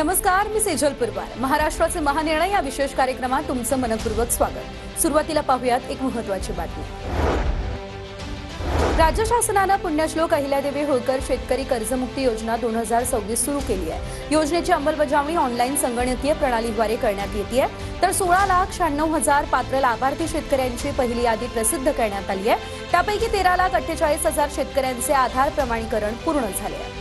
नमस्कार, मी सेजल पुरवार। महाराष्ट्राचे महानिर्णय या विशेष कार्यक्रमात तुमचं मनपूर्वक स्वागत। सुरुवातीला पाहूयात एक महत्त्वाची बातमी। राज्य शासनाने पुण्यश्लोक अहिल्यादेवी होळकर शेतकरी कर्जमुक्ती योजना 2026 सुरू केली आहे। योजनेची अंमलबजावणी ऑनलाईन संगणकीय प्रणालीद्वारे करण्यात येते आहे। तर 16,96,000 पात्र लाभार्थी शेतकऱ्यांची पहिली यादी प्रसिद्ध करण्यात आली आहे। त्यापैकी 13,48,000 शेतकऱ्यांचे आधार प्रमाणीकरण पूर्ण झाले आहे।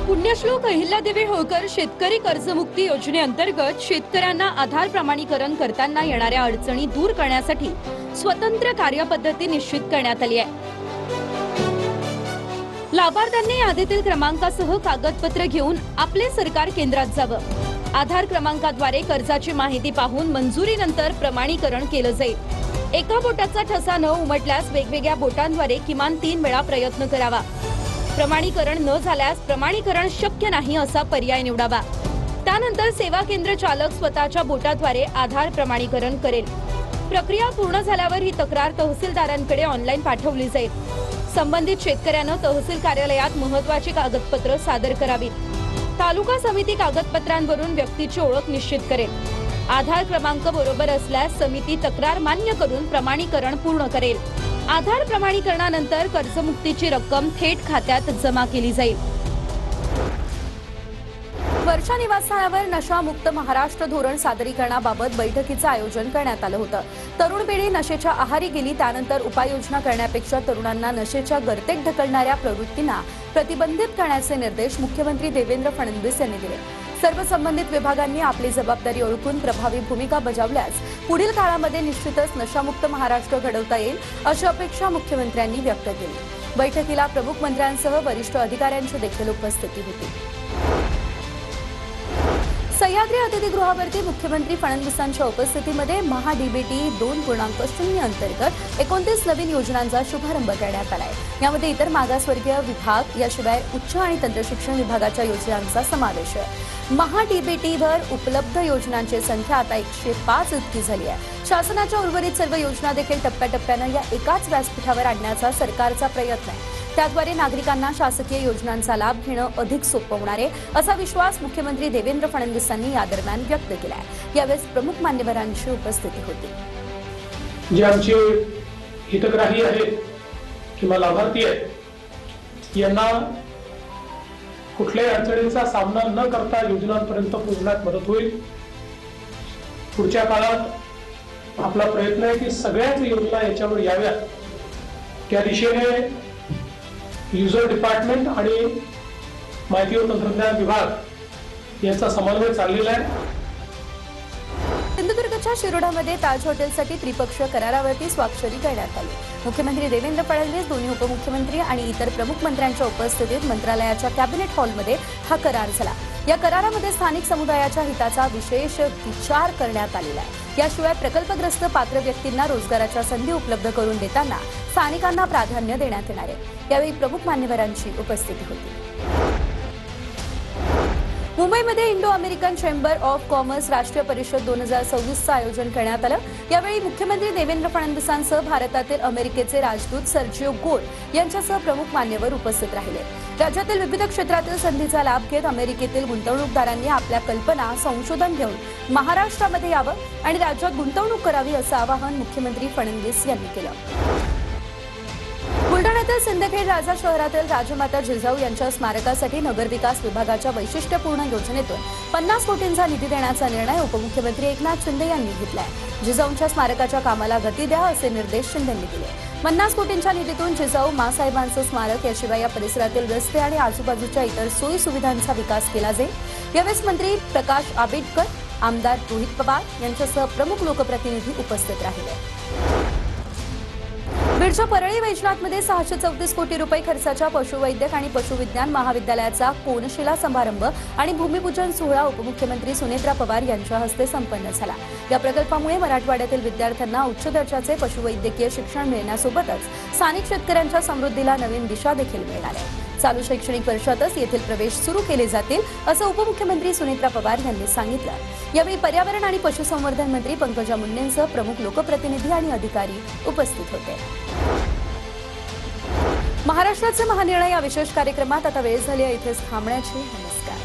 पुण्यश्लोक अहिल्यादेवी होळकर शेतकरी कर्जमुक्ती योजनेअंतर्गत शेतकऱ्यांना आधार प्रमाणीकरण करताना येणाऱ्या अडचणी दूर करण्यासाठी स्वतंत्र कार्यपद्धती निश्चित करण्यात आली आहे। लाभार्थ्यांनी यादीतील क्रमांकासह कागदपत्र घेऊन आपले सरकार केंद्रात जावं। आधार क्रमांकाद्वारे कर्जाची माहिती पाहून मंजुरीनंतर प्रमाणीकरण केलं जाईल। एका बोटाचा ठसा न उमटल्यास वेगवेगळ्या बोटांद्वारे किमान 3 वेळा प्रयत्न करावा। प्रमाणीकरण न झाल्यास प्रमाणीकरण शक्य नाही असा पर्याय निवडावा। त्यानंतर सेवा केंद्र चालक स्वतःच्या बोटाद्वारे आधार प्रमाणीकरण करेल। प्रक्रिया पूर्ण झाल्यावर ही तक्रार तहसीलदारांकडे ऑनलाईन पाठवली जाईल। संबंधित शेतकऱ्यानं तहसील कार्यालयात महत्त्वाची कागदपत्र सादर करावीत। तालुका समिती कागदपत्रांवरून व्यक्तीची ओळख निश्चित करेल। आधार क्रमांक बरोबर असल्यास समिती तक्रार मान्य करून प्रमाणीकरण पूर्ण करेल। आधार प्रमाणीकरणानंतर कर्जमुक्तीची रक्कम थेट खात्यात जमा केली जाईल। वर्षा निवासस्थानावर नशामुक्त महाराष्ट्र धोरण सादरीकरणाबाबत बैठकीचं आयोजन करण्यात आलं होतं। तरुण पिढी नशेच्या आहारी गेली, त्यानंतर उपाययोजना करण्यापेक्षा तरुणांना नशेच्या गर्तेत ढकलणाऱ्या प्रवृत्तींना प्रतिबंधित करण्याचे निर्देश मुख्यमंत्री देवेंद्र फडणवीस यांनी दिले। सर्व संबंधित विभागांनी आपली जबाबदारी ओळखून प्रभावी भूमिका बजावल्यास पुढील काळामध्ये निश्चितच नशामुक्त महाराष्ट्र घडवता येईल अशी अपेक्षा मुख्यमंत्र्यांनी व्यक्त केली। बैठकीला प्रमुख मंत्र्यांसह वरिष्ठ अधिकाऱ्यांची देखील उपस्थिती होती। सह्याद्री अतिथीगृहावरती मुख्यमंत्री फडणवीसांच्या उपस्थितीमध्ये महा-डीबीटी 2.0 अंतर्गत 29 नवीन योजनांचा शुभारंभ करण्यात आलाय। यामध्ये इतर मागासवर्गीय विभाग याशिवाय उच्च आणि तंत्रशिक्षण विभागाच्या योजनांचा समावेश आहे। महा-डीबीटीवर उपलब्ध योजनांची संख्या आता 105 इतकी झाली आहे। शासनाच्या उर्वरित सर्व योजना देखील टप्प्याटप्प्याने या एकाच व्यासपीठावर आणण्याचा सरकारचा प्रयत्न आहे। त्याद्वारे नागरिकांना शासकीय योजनांचा लाभ घेणं अधिक सोपं होणार आहे असा विश्वास मुख्यमंत्री देवेंद्र फडणवीसांनी या दरम्यान व्यक्त केला आहे। यावेळी प्रमुख मान्यवरांची उपस्थिती होती। जे आमचे हितग्राही आहेत किंवा लाभार्थी आहेत यांना कुठल्याही अडचणींचा सामना न करता योजनांपर्यंत पोहोचण्यात मदत होईल। पुढच्या काळात आपला प्रयत्न आहे की सगळ्याच योजना याच्यावर याव्यात। त्या दिशेने युजर डिपार्टमेंट आणि माहिती व तंत्रज्ञान विभाग यांचा समन्वय चाललेला आहे। सिंधुदुर्गच्या शिरोडामध्ये ताज हॉटेलसाठी त्रिपक्षीय करारावरती स्वाक्षरी करण्यात आली। मुख्यमंत्री देवेंद्र फडणवीस, दोन्ही उपमुख्यमंत्री आणि इतर प्रमुख मंत्र्यांच्या उपस्थितीत मंत्रालयाच्या कॅबिनेट हॉलमध्ये हा करार झाला। या करारामध्ये स्थानिक समुदायाच्या हिताचा विशेष विचार करण्यात आलेला आहे। याशिवाय प्रकल्पग्रस्त पात्र व्यक्तींना रोजगाराच्या संधी उपलब्ध करून देताना स्थानिकांना प्राधान्य देण्यात येणार आहे। यावेळी प्रमुख मान्यवरांची उपस्थिती होती। मुंबईमध्ये Indo American chamber of commerce राष्ट्रीय परिषद 2026चं आयोजन करण्यात आलं। यावेळी मुख्यमंत्री देवेंद्र फडणवीसांसह भारतातील अमेरिकेचे राजदूत सर्जिओ गोड यांच्यासह प्रमुख मान्यवर उपस्थित राहिले। राज्यातील विविध क्षेत्रातील संधीचा लाभ घेत अमेरिकेतील गुंतवणूकदारांनी आपल्या कल्पना संशोधन घेऊन महाराष्ट्रामध्ये यावं आणि राज्यात गुंतवणूक करावी असं आवाहन मुख्यमंत्री फडणवीस यांनी केलं। बुलढाण्यातील सिंदखेड राजा शहरातील राजमाता जिजाऊ यांच्या स्मारकासाठी नगरविकास विभागाच्या वैशिष्ट्यपूर्ण योजनेतून 50 कोटींचा निधी देण्याचा निर्णय उपमुख्यमंत्री एकनाथ शिंदे यांनी घेतलाय। जिजाऊंच्या स्मारकाच्या कामाला गती द्या असे निर्देश शिंदेंनी दिले। 50 कोटींच्या निधीतून जिजाऊ मासाहेबांचं स्मारक याशिवाय या परिसरातील रस्ते आणि आजूबाजूच्या इतर सोयी सुविधांचा विकास केला जाईल। यावेळी मंत्री प्रकाश आंबेडकर, आमदार रोहित पवार यांच्यासह प्रमुख लोकप्रतिनिधी उपस्थित राहिले। बीडच्या परळी वैजनाथमध्ये 634 कोटी रुपये खर्चाच्या पशुवैद्यक आणि पशुविज्ञान महाविद्यालयाचा कोनशिला समारंभ आणि भूमिपूजन सोहळा उपमुख्यमंत्री सुनेत्रा पवार यांच्या हस्ते संपन्न झाला। या प्रकल्पामुळे मराठवाड्यातील विद्यार्थ्यांना उच्च दर्जाचे पशुवैद्यकीय शिक्षण मिळण्यासोबतच स्थानिक शेतकऱ्यांच्या समृद्धीला नवीन दिशा देखील मिळणार आहे। चालू शैक्षणिक वर्षातच येथील प्रवेश सुरू केले जातील असं उपमुख्यमंत्री सुनेत्रा पवार यांनी सांगितलं। यावेळी पर्यावरण आणि पशुसंवर्धन मंत्री पंकजा मुंडेंसह प्रमुख लोकप्रतिनिधी आणि अधिकारी उपस्थित होते। महाराष्ट्राचे महानिर्णय या विशेष कार्यक्रमात आता वेळ झाली आहे इथेच थांबण्याची. नमस्कार.